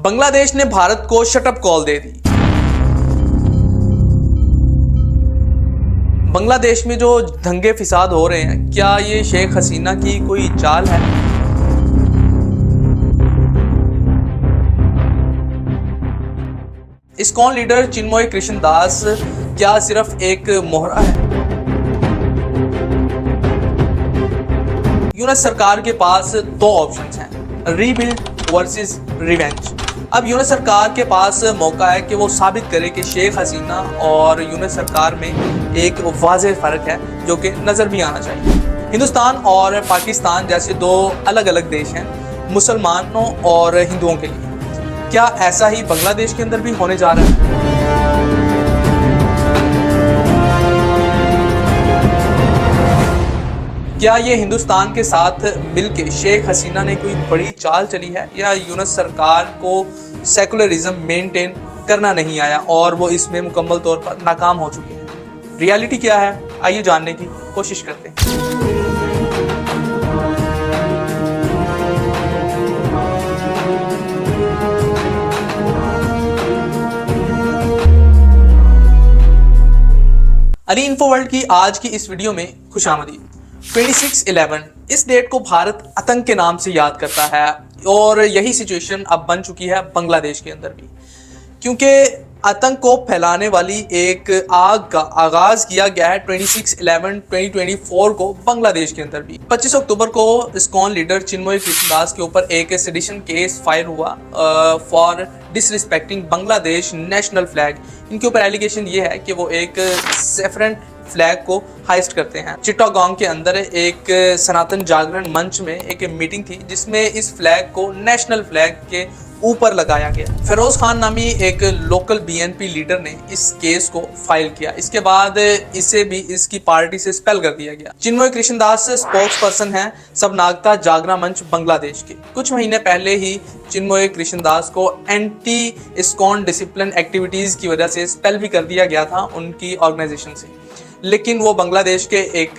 बांग्लादेश ने भारत को shut up call दे दी। बांग्लादेश में जो दंगे फिसाद हो रहे हैं, क्या ये शेख हसीना की कोई चाल है? इस्कॉन लीडर चिन्मय कृष्णदास क्या सिर्फ एक मोहरा है? यूनस सरकार के पास दो ऑप्शंस हैं, रीबिल्ड वर्सेस रिवेंज। अब यूनस सरकार के पास मौका है कि वो साबित करे कि शेख हसीना और यूनस सरकार में एक वाज़ेह फ़र्क है जो कि नज़र भी आना चाहिए। हिंदुस्तान और पाकिस्तान जैसे दो अलग अलग देश हैं मुसलमानों और हिंदुओं के लिए। क्या ऐसा ही बांग्लादेश के अंदर भी होने जा रहा है? क्या ये हिंदुस्तान के साथ मिलके शेख हसीना ने कोई बड़ी चाल चली है, या यूनस सरकार को सेकुलरिज्म मेंटेन करना नहीं आया और वो इसमें मुकम्मल तौर पर नाकाम हो चुके हैं? रियलिटी क्या है, आइए जानने की कोशिश करते हैं। अली इन्फो वर्ल्ड की आज की इस वीडियो में खुशामदीद। 26/11 इस डेट को भारत आतंक के नाम से याद करता है और यही सिचुएशन अब बन चुकी है बांग्लादेश के अंदर भी, क्योंकि आतंक को फैलाने वाली एक आग का आगाज किया गया है 26/11/2024 को बांग्लादेश के अंदर भी। 25 अक्टूबर को इस्कॉन लीडर चिन्मय कृष्णदास के ऊपर एक सेडिशन केस फाइल हुआ for disrespecting Bangladesh national flag. इनके ऊपर एलिगेशन ये है कि वो एक सेफरन फ्लैग को हाइस्ट करते हैं। चिट्टागोंग के अंदर एक सनातन जागरण मंच में एक मीटिंग थी जिसमें इस फ्लैग को नेशनल फ्लैग के ऊपर लगाया गया। फिरोज खान नामी एक लोकल बीएनपी लीडर ने इस केस को फाइल किया। इसके बाद इसे भी इसकी पार्टी से स्पेल कर दिया गया। चिन्मय कृष्णदास स्पोक्स पर्सन है सब नागता जागरण मंच बांग्लादेश के। कुछ महीने पहले ही चिन्मय कृष्णदास को एंटी इस्कॉन डिसिप्लिन एक्टिविटीज की वजह से स्पेल भी कर दिया गया था उनकी ऑर्गेनाइजेशन से, लेकिन वो बांग्लादेश के एक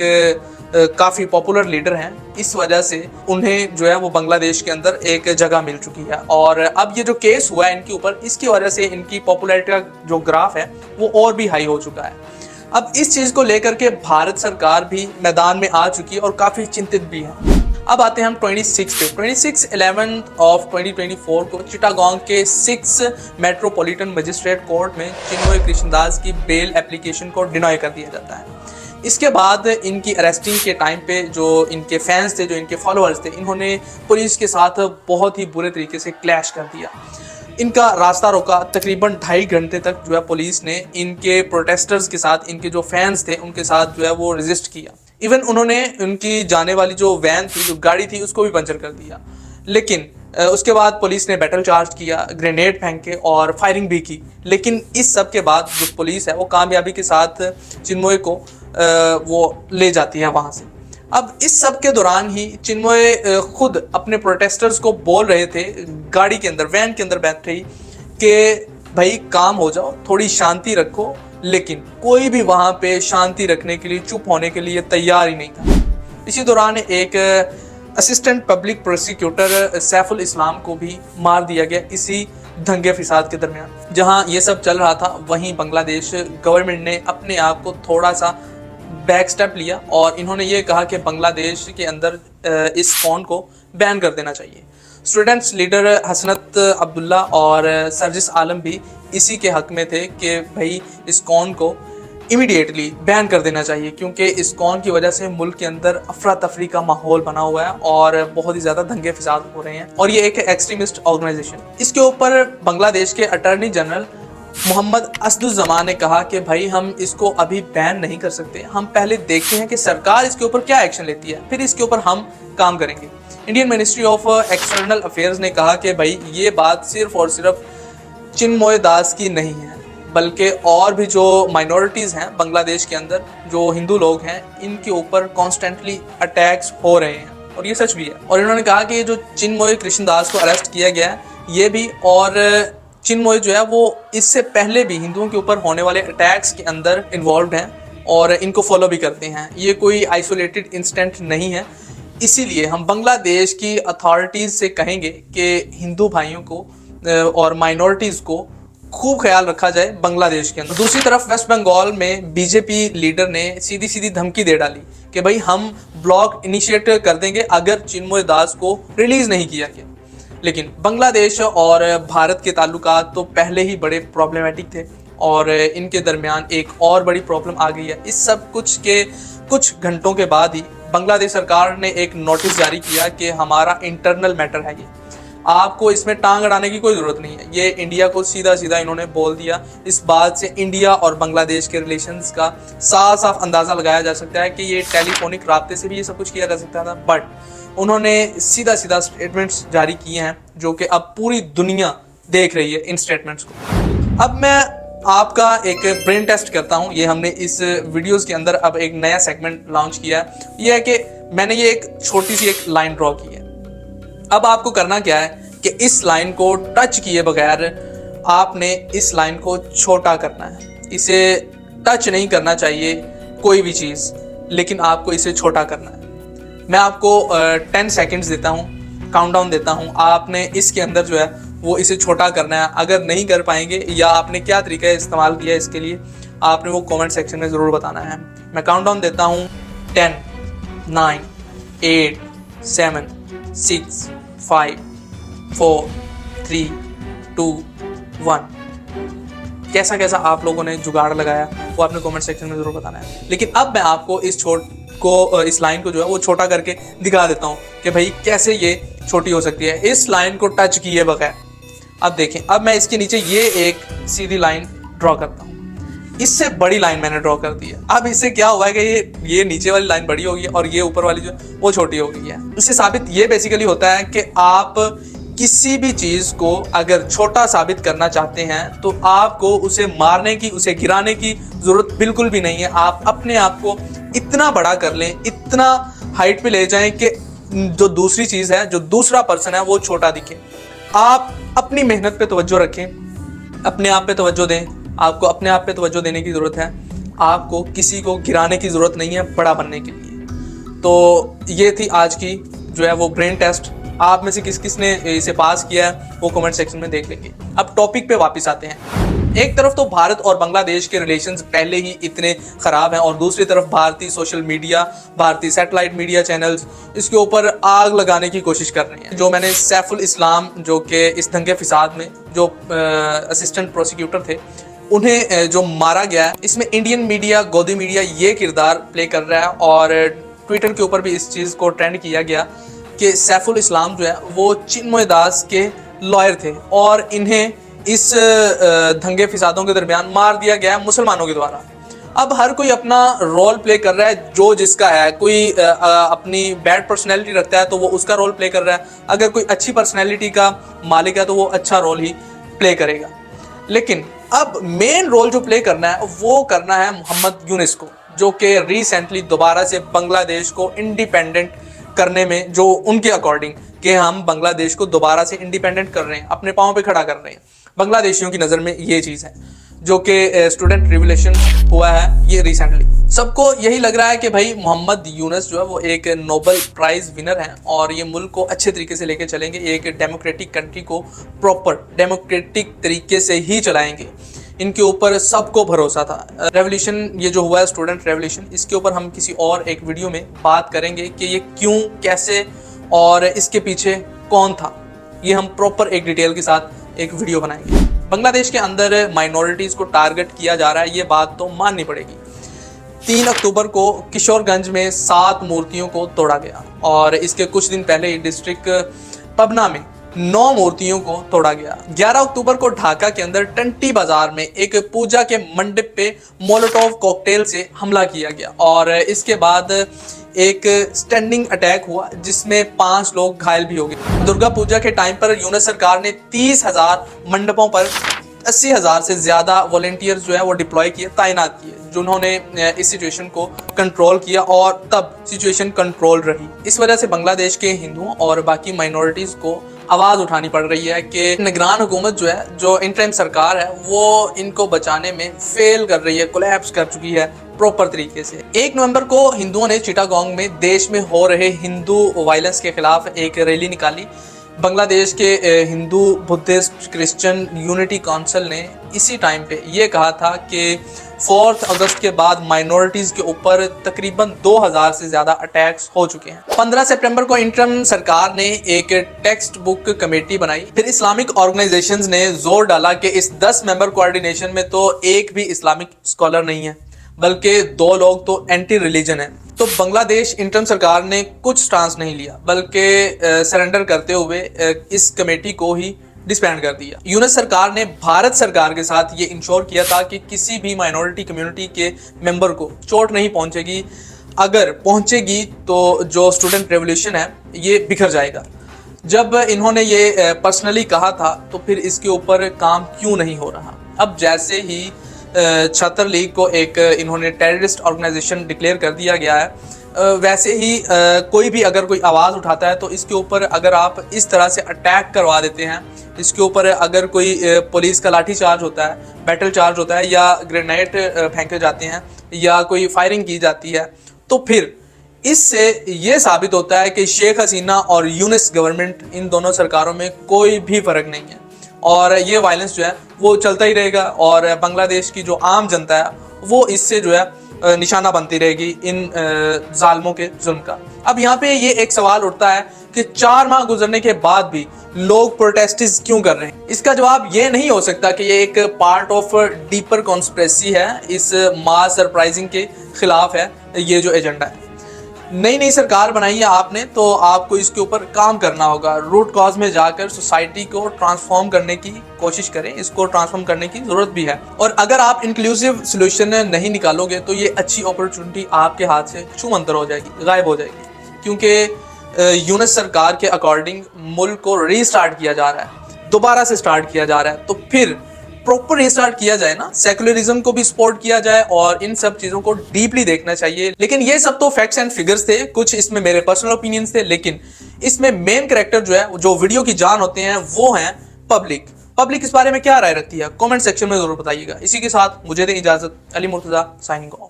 काफ़ी पॉपुलर लीडर हैं। इस वजह से उन्हें जो है वो बांग्लादेश के अंदर एक जगह मिल चुकी है और अब ये जो केस हुआ है इनके ऊपर, इसकी वजह से इनकी पॉपुलैरिटी का जो ग्राफ है वो और भी हाई हो चुका है। अब इस चीज़ को लेकर के भारत सरकार भी मैदान में आ चुकी है और काफ़ी चिंतित भी है। अब आते हैं हम 26/11/2024 को चिटागोंग के 6 मेट्रोपॉलिटन मजिस्ट्रेट कोर्ट में चिन्मय कृष्णदास की बेल एप्लीकेशन को डिनाई कर दिया जाता है। इसके बाद इनकी अरेस्टिंग के टाइम पे जो इनके फैंस थे, जो इनके फॉलोअर्स थे, इन्होंने पुलिस के साथ बहुत ही बुरे तरीके से क्लैश कर दिया। इनका रास्ता रोका तकरीबन 2.5 घंटे तक जो है पुलिस ने इनके प्रोटेस्टर्स के साथ, इनके जो फैंस थे उनके साथ जो है वो रेजिस्ट किया। इवन उन्होंने उनकी जाने वाली जो वैन थी, जो गाड़ी थी, उसको भी पंचर कर दिया। लेकिन उसके बाद पुलिस ने बैटल चार्ज किया, ग्रेनेड फेंक के और फायरिंग भी की। लेकिन इस सब के बाद जो पुलिस है वो कामयाबी के साथ चिन्मय को वो ले जाती है वहाँ से। अब इस सब के दौरान ही चिन्मय खुद अपने प्रोटेस्टर्स को बोल रहे थे गाड़ी के अंदर, वैन के अंदर बैठे ही, कि भाई काम हो जाओ, थोड़ी शांति रखो। लेकिन कोई भी वहाँ पे शांति रखने के लिए, चुप होने के लिए तैयार ही नहीं था। इसी दौरान एक असिस्टेंट पब्लिक प्रोसिक्यूटर सैफुल इस्लाम को भी मार दिया गया इसी दंगे फिसाद के दरमियान। जहाँ ये सब चल रहा था वहीं बांग्लादेश गवर्नमेंट ने अपने आप को थोड़ा सा बैक स्टेप लिया और इन्होंने ये कहा कि बांग्लादेश के अंदर इस फोन को बैन कर देना चाहिए। स्टूडेंट्स लीडर हसनत अब्दुल्ला और सरजिस आलम भी इसी के हक में थे कि भाई इस्कॉन को इमीडिएटली बैन कर देना चाहिए, क्योंकि इस्कॉन की वजह से मुल्क के अंदर अफरा तफरी का माहौल बना हुआ है और बहुत ही ज़्यादा दंगे फिसाद हो रहे हैं और ये एक एक्सट्रीमिस्ट ऑर्गेनाइजेशन। इसके ऊपर बांग्लादेश के अटॉर्नी जनरल मोहम्मद असदुज़्ज़मान ने कहा कि भाई हम इसको अभी बैन नहीं कर सकते, हम पहले देखते हैं कि सरकार इसके ऊपर क्या एक्शन लेती है, फिर इसके ऊपर हम काम करेंगे। Indian ministry of external affairs ने कहा कि भाई ये बात सिर्फ और सिर्फ चिन्मय दास की नहीं है, बल्कि और भी जो माइनॉरिटीज़ हैं बांग्लादेश के अंदर, जो हिंदू लोग हैं, इनके ऊपर कॉन्स्टेंटली अटैक्स हो रहे हैं और ये सच भी है। और इन्होंने कहा कि जो चिन्मय कृष्णदास को अरेस्ट किया गया है ये भी, और चिन्मय जो है वो इससे पहले भी हिंदुओं के ऊपर होने वाले अटैक्स के अंदर इन्वॉल्व हैं और इनको फॉलो भी करते हैं। ये कोई आइसोलेटेड इंसिडेंट नहीं है। इसीलिए हम बांग्लादेश की अथॉरिटीज़ से कहेंगे कि हिंदू भाइयों को और माइनॉरिटीज़ को खूब ख्याल रखा जाए बांग्लादेश के अंदर। दूसरी तरफ वेस्ट बंगाल में बीजेपी लीडर ने सीधी सीधी धमकी दे डाली कि भाई हम ब्लॉक इनिशिएट कर देंगे अगर चिन्मय दास को रिलीज नहीं किया गया। लेकिन बांग्लादेश और भारत के ताल्लुकात तो पहले ही बड़े प्रॉब्लमेटिक थे और इनके दरमियान एक और बड़ी प्रॉब्लम आ गई है। इस सब कुछ के कुछ घंटों के बाद ही बांग्लादेश सरकार ने एक नोटिस जारी किया कि हमारा इंटरनल मैटर है, ये आपको इसमें टांग अड़ाने की कोई ज़रूरत नहीं है। ये इंडिया को सीधा सीधा इन्होंने बोल दिया। इस बात से इंडिया और बांग्लादेश के रिलेशंस का साफ साफ अंदाज़ा लगाया जा सकता है कि ये टेलीफोनिक राब्ते से भी ये सब कुछ किया जा सकता था, बट उन्होंने सीधा सीधा स्टेटमेंट्स जारी किए हैं जो कि अब पूरी दुनिया देख रही है इन स्टेटमेंट्स को। अब मैं आपका एक ब्रेन टेस्ट करता हूँ। ये हमने इस वीडियोज़ के अंदर अब एक नया सेगमेंट लॉन्च किया है। ये है कि मैंने ये एक छोटी सी एक लाइन ड्रॉ की है। अब आपको करना क्या है कि इस लाइन को टच किए बगैर आपने इस लाइन को छोटा करना है। इसे टच नहीं करना चाहिए कोई भी चीज़, लेकिन आपको इसे छोटा करना है। मैं आपको 10 सेकेंड्स देता हूँ, काउंटडाउन देता हूँ। आपने इसके अंदर जो है वो इसे छोटा करना है। अगर नहीं कर पाएंगे या आपने क्या तरीका इस्तेमाल किया इसके लिए, आपने वो कमेंट सेक्शन में ज़रूर बताना है। मैं काउंटडाउन देता हूँ 10, 9, 8, 7, 6, 5, 4, 3, 2, 1। कैसा कैसा आप लोगों ने जुगाड़ लगाया वो आपने कमेंट सेक्शन में ज़रूर बताना है। लेकिन अब मैं आपको इस लाइन को जो है वो छोटा करके दिखा देता हूँ कि भाई कैसे ये छोटी हो सकती है इस लाइन को टच किए बगैर। अब देखें, अब मैं इसके नीचे ये एक सीधी लाइन ड्रॉ करता हूँ। इससे बड़ी लाइन मैंने ड्रॉ कर दी है। अब इससे क्या हुआ है कि ये नीचे वाली लाइन बड़ी हो गई है और ये ऊपर वाली जो वो छोटी हो गई है। इससे साबित ये बेसिकली होता है कि आप किसी भी चीज़ को अगर छोटा साबित करना चाहते हैं तो आपको उसे मारने की, उसे गिराने की ज़रूरत बिल्कुल भी नहीं है। आप अपने आप को इतना बड़ा कर लें, इतना हाइट पे ले जाएं कि जो दूसरी चीज़ है, जो दूसरा पर्सन है, वो छोटा दिखे। आप अपनी मेहनत पे तवज्जो रखें, अपने आप पे तवज्जो दें। आपको अपने आप पे तवज्जो देने की ज़रूरत है। आपको किसी को गिराने की ज़रूरत नहीं है बड़ा बनने के लिए। तो ये थी आज की जो है वो ब्रेन टेस्ट। आप में से किस किस ने इसे पास किया है वो कमेंट सेक्शन में देख लेंगे। अब टॉपिक पे वापस आते हैं। एक तरफ तो भारत और बांग्लादेश के रिलेशंस पहले ही इतने ख़राब हैं और दूसरी तरफ भारतीय सोशल मीडिया, भारतीय सैटेलाइट मीडिया चैनल्स इसके ऊपर आग लगाने की कोशिश कर रहे हैं। जो मैंने सैफुल इस्लाम, जो कि इस दंगे फिसाद में जो असिस्टेंट प्रोसिक्यूटर थे, उन्हें जो मारा गया है, इसमें इंडियन मीडिया, गोदी मीडिया ये किरदार प्ले कर रहा है। और ट्विटर के ऊपर भी इस चीज़ को ट्रेंड किया गया कि सैफुल इस्लाम जो है वो चिन्मय दास के लॉयर थे और इन्हें इस दंगे फिसादों के दरमियान मार दिया गया मुसलमानों के द्वारा। अब हर कोई अपना रोल प्ले कर रहा है जो जिसका है। कोई अपनी बैड पर्सनैलिटी रखता है तो वो उसका रोल प्ले कर रहा है। अगर कोई अच्छी पर्सनैलिटी का मालिक है तो वो अच्छा रोल ही प्ले करेगा। लेकिन अब मेन रोल जो प्ले करना है वो करना है मोहम्मद यूनुस को, जो कि रिसेंटली दोबारा से बांग्लादेश को इंडिपेंडेंट करने में, जो उनके अकॉर्डिंग कि हम बांग्लादेश को दोबारा से इंडिपेंडेंट कर रहे हैं, अपने पाँव पे खड़ा कर रहे हैं। बांग्लादेशियों की नज़र में ये चीज़ है जो कि स्टूडेंट रिवोल्यूशन हुआ है ये रिसेंटली। सबको यही लग रहा है कि भाई मोहम्मद यूनुस जो है वो एक नोबेल प्राइज़ विनर हैं और ये मुल्क को अच्छे तरीके से लेके चलेंगे। एक डेमोक्रेटिक कंट्री को प्रॉपर डेमोक्रेटिक तरीके से ही चलाएंगे। इनके ऊपर सबको भरोसा था। रेवोल्यूशन ये जो हुआ है स्टूडेंट रेवोल्यूशन, इसके ऊपर हम किसी और एक वीडियो में बात करेंगे कि ये क्यों, कैसे और इसके पीछे कौन था। ये हम प्रॉपर एक डिटेल के साथ एक वीडियो बनाएंगे। बांग्लादेश के अंदर माइनॉरिटीज़ को टारगेट किया जा रहा है, ये बात तो माननी पड़ेगी। 3 अक्टूबर को किशोरगंज में 7 मूर्तियों को तोड़ा गया और इसके कुछ दिन पहले डिस्ट्रिक्ट पबना में 9 मूर्तियों को तोड़ा गया। 11 अक्टूबर को ढाका के अंदर टंटी बाजार में एक पूजा के मंडप पे मोलोटोव कॉकटेल से हमला किया गया और इसके बाद एक स्टैंडिंग अटैक हुआ जिसमें 5 लोग घायल भी हो गए। दुर्गा पूजा के टाइम पर यूनुस सरकार ने 30,000 मंडपों पर 80,000 से ज़्यादा वॉलंटियर्स जो है वो डिप्लॉय किए, तैनात किए, जिन्होंने इस सिचुएशन को कंट्रोल किया और तब सिचुएशन कंट्रोल रही। इस वजह से बांग्लादेश के हिंदुओं और बाकी माइनॉरिटीज़ को आवाज़ उठानी पड़ रही है कि निगरान हुकूमत जो है, जो इंटरिम सरकार है, वो इनको बचाने में फेल कर रही है, कोलैप्स कर चुकी है प्रॉपर तरीके से। 1 नवंबर को हिंदुओं ने चिटागोंग में देश में हो रहे हिंदू वायलेंस के खिलाफ एक रैली निकाली। बांग्लादेश के Hindu Buddhist Christian unity council ने इसी टाइम पे ये कहा था कि 4 अगस्त के बाद माइनॉरिटीज के ऊपर तकरीबन 2000 से ज्यादा अटैक्स हो चुके हैं। 15 सितंबर को इंटरम सरकार ने एक टेक्स्ट बुक कमेटी बनाई। फिर इस्लामिक ऑर्गेनाइजेशंस ने जोर डाला कि इस 10 मेंबर कोऑर्डिनेशन में तो एक भी इस्लामिक स्कॉलर नहीं है, बल्कि 2 लोग तो एंटी रिलीजन है। तो बांग्लादेश इंटरम सरकार ने कुछ स्टांस नहीं लिया, बल्कि सरेंडर करते हुए इस कमेटी को ही डिसबैंड कर दिया। यूनिस सरकार ने भारत सरकार के साथ ये इंश्योर किया था कि किसी भी माइनॉरिटी कम्युनिटी के मेंबर को चोट नहीं पहुंचेगी, अगर पहुंचेगी तो जो स्टूडेंट रेवोल्यूशन है ये बिखर जाएगा। जब इन्होंने ये पर्सनली कहा था तो फिर इसके ऊपर काम क्यों नहीं हो रहा। अब जैसे ही छात्र लीग को एक इन्होंने टेररिस्ट ऑर्गेनाइजेशन डिक्लेयर कर दिया गया है, वैसे ही कोई भी अगर कोई आवाज़ उठाता है तो इसके ऊपर अगर आप इस तरह से अटैक करवा देते हैं, इसके ऊपर अगर कोई पुलिस का लाठी चार्ज होता है, बैटल चार्ज होता है, या ग्रेनेड फेंके जाते हैं, या कोई फायरिंग की जाती है, तो फिर इससे ये साबित होता है कि शेख हसीना और यूनिस गवर्नमेंट, इन दोनों सरकारों में कोई भी फर्क नहीं है और ये वायलेंस जो है वो चलता ही रहेगा और बांग्लादेश की जो आम जनता है वो इससे जो है निशाना बनती रहेगी इन जालिमों के जुल्म का। अब यहाँ पे ये एक सवाल उठता है कि 4 माह गुजरने के बाद भी लोग प्रोटेस्ट्स क्यों कर रहे हैं। इसका जवाब ये नहीं हो सकता कि ये एक पार्ट ऑफ डीपर कॉन्स्पिरेसी है, इस मास सरप्राइजिंग के खिलाफ है ये जो एजेंडा है। नई सरकार बनाई है आपने तो आपको इसके ऊपर काम करना होगा, रूट कॉज में जाकर सोसाइटी को ट्रांसफॉर्म करने की कोशिश करें, इसको ट्रांसफॉर्म करने की जरूरत भी है। और अगर आप इंक्लूसिव सोल्यूशन नहीं निकालोगे तो ये अच्छी अपॉर्चुनिटी आपके हाथ से छूमंतर हो जाएगी, गायब हो जाएगी, क्योंकि यूनिस सरकार के अकॉर्डिंग मुल्क को रीस्टार्ट किया जा रहा है, दोबारा से स्टार्ट किया जा रहा है। तो फिर प्रॉपर रीस्टार्ट किया जाए ना, सेकुलरिज्म को भी सपोर्ट किया जाए और इन सब चीजों को डीपली देखना चाहिए। लेकिन ये सब तो फैक्ट्स एंड फिगर्स थे, कुछ इसमें मेरे पर्सनल ओपिनियंस थे, लेकिन इसमें मेन कैरेक्टर जो है, जो वीडियो की जान होते हैं, वो हैं पब्लिक इस बारे में क्या राय रखती है, कमेंट सेक्शन में जरूर बताइएगा। इसी के साथ मुझे दें इजाजत, अली मुर्तजा साइनिंग ऑफ।